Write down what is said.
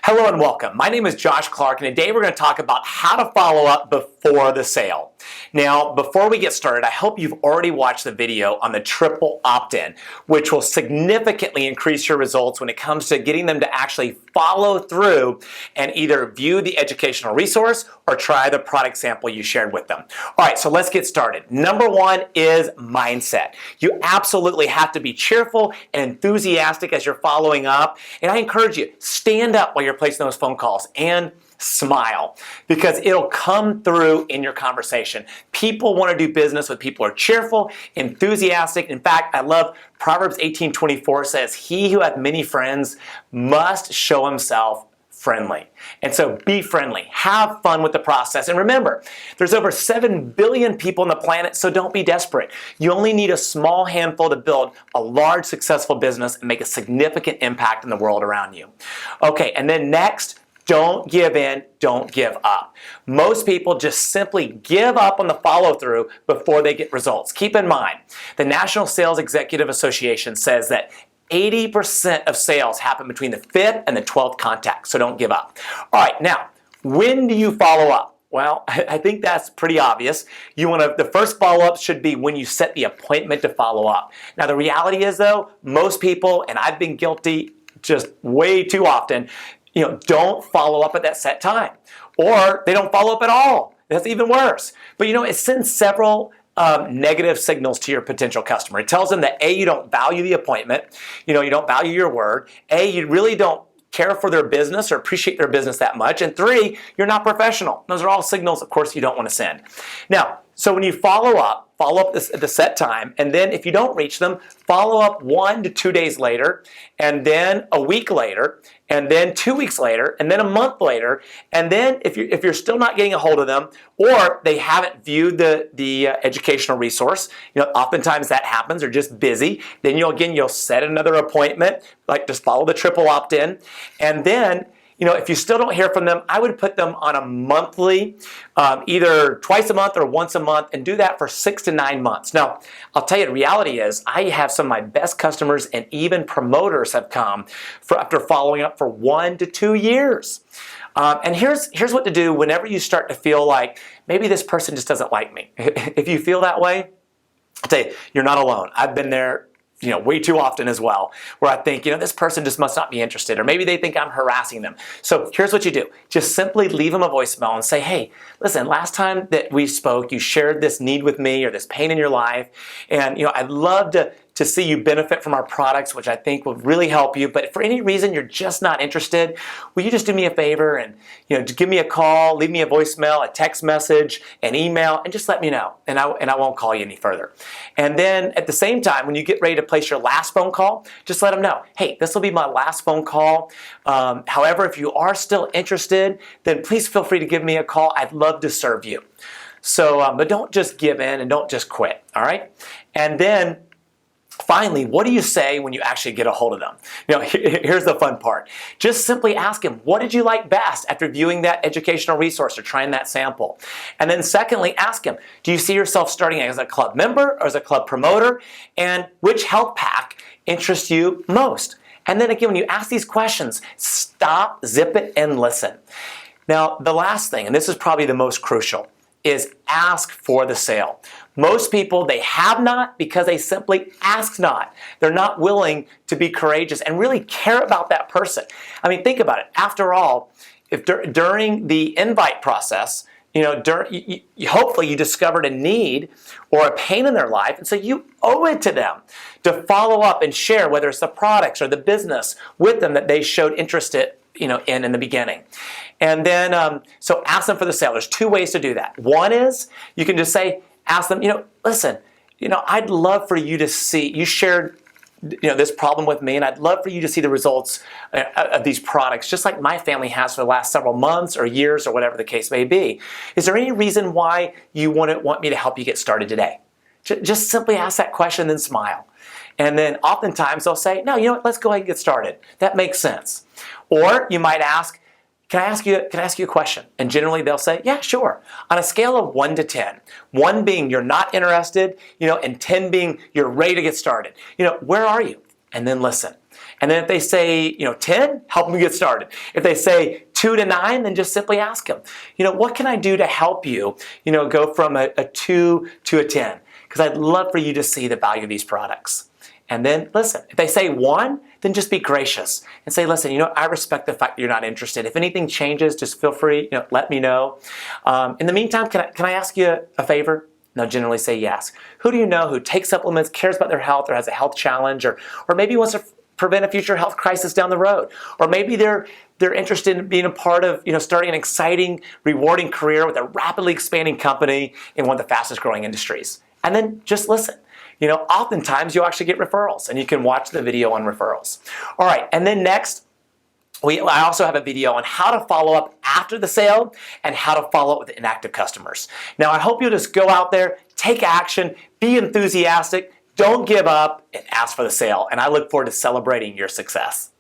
Hello and welcome. My name is Josh Clark, and today we're going to talk about how to follow up before the sale. Now, before we get started, I hope you've already watched the video on the triple opt-in, which will significantly increase your results when it comes to getting them to actually follow through and either view the educational resource or try the product sample you shared with them. All right, so let's get started. Number one is mindset. You absolutely have to be cheerful and enthusiastic as you're following up. And I encourage you, stand up while you're placing those phone calls and smile, because it'll come through in your conversation. People want to do business with people who are cheerful, enthusiastic. In fact, I love Proverbs 18:24 says, "He who hath many friends must show himself friendly." And so be friendly, have fun with the process. And remember, there's over 7 billion people on the planet, so don't be desperate. You only need a small handful to build a large, successful business and make a significant impact in the world around you. Okay, and then next, don't give in, don't give up. Most people just simply give up on the follow-through before they get results. Keep in mind, the National Sales Executive Association says that 80% of sales happen between the 5th and the 12th contact, so don't give up. All right, now, when do you follow up? Well, I think that's pretty obvious. The first follow-up should be when you set the appointment to follow up. Now, the reality is, though, most people, and I've been guilty just way too often, don't follow up at that set time, or they don't follow up at all. That's even worse. But it sends several negative signals to your potential customer. It tells them that A, you don't value the appointment, you don't value your word, A, you really don't care for their business or appreciate their business that much, and 3, you're not professional. Those are all signals, of course, you don't want to send. Now, so when you follow up at the set time, and then if you don't reach them, follow up 1 to 2 days later, and then a week later, and then 2 weeks later, and then a month later, and then if you're still not getting a hold of them, or they haven't viewed the educational resource, oftentimes that happens, they're just busy, then you'll set another appointment, like just follow the triple opt-in, and then if you still don't hear from them, I would put them on a monthly, either twice a month or once a month, and do that for 6 to 9 months. Now, I'll tell you, the reality is I have some of my best customers and even promoters have come after following up for 1 to 2 years. And here's what to do whenever you start to feel like maybe this person just doesn't like me. If you feel that way, I'll tell you, you're not alone. I've been there way too often as well, where I think, this person just must not be interested, or maybe they think I'm harassing them. So here's what you do. Just simply leave them a voicemail and say, "Hey, listen, last time that we spoke, you shared this need with me or this pain in your life, and I'd love to see you benefit from our products, which I think will really help you. But if for any reason you're just not interested, will you just do me a favor and just give me a call, leave me a voicemail, a text message, an email, and just let me know, and I won't call you any further." And then at the same time, when you get ready to place your last phone call, just let them know, "Hey, this will be my last phone call. However, if you are still interested, then please feel free to give me a call. I'd love to serve you." So, but don't just give in and don't just quit. All right, and then finally, what do you say when you actually get a hold of them? Here's the fun part. Just simply ask them, what did you like best after viewing that educational resource or trying that sample? And then secondly, ask them, do you see yourself starting as a club member or as a club promoter? And which health pack interests you most? And then again, when you ask these questions, stop, zip it, and listen. Now, the last thing, and this is probably the most crucial, is ask for the sale. Most people, they have not because they simply ask not. They're not willing to be courageous and really care about that person. I mean, think about it. After all, if during the invite process, hopefully you discovered a need or a pain in their life, and so you owe it to them to follow up and share, whether it's the products or the business with them that they showed interest in the beginning. And then, so ask them for the sale. There's 2 ways to do that. One is you can just ask them, listen, I'd love for you to see, you shared, this problem with me, and I'd love for you to see the results of these products, just like my family has for the last several months or years or whatever the case may be. Is there any reason why you want me to help you get started today? Just simply ask that question and then smile. And then oftentimes they'll say, "No, let's go ahead and get started. That makes sense." Or you might ask, Can I ask you a question? And generally they'll say, "Yeah, sure." On a scale of 1 to 10, 1 being you're not interested, and 10 being you're ready to get started, where are you? And then listen. And then if they say, 10, help them get started. If they say 2 to 9, then just simply ask them, what can I do to help you, go from a 2 to a 10? Because I'd love for you to see the value of these products. And then listen, if they say 1, then just be gracious and say, listen, I respect the fact that you're not interested. If anything changes, just feel free, let me know. In the meantime, can I ask you a favor? They'll generally say yes. Who do you know who takes supplements, cares about their health, or has a health challenge, or maybe wants to prevent a future health crisis down the road? Or maybe they're interested in being a part of, starting an exciting, rewarding career with a rapidly expanding company in one of the fastest growing industries. And then just listen. Oftentimes you'll actually get referrals, and you can watch the video on referrals. All right, and then next, I also have a video on how to follow up after the sale and how to follow up with inactive customers. Now, I hope you'll just go out there, take action, be enthusiastic, don't give up, and ask for the sale. And I look forward to celebrating your success.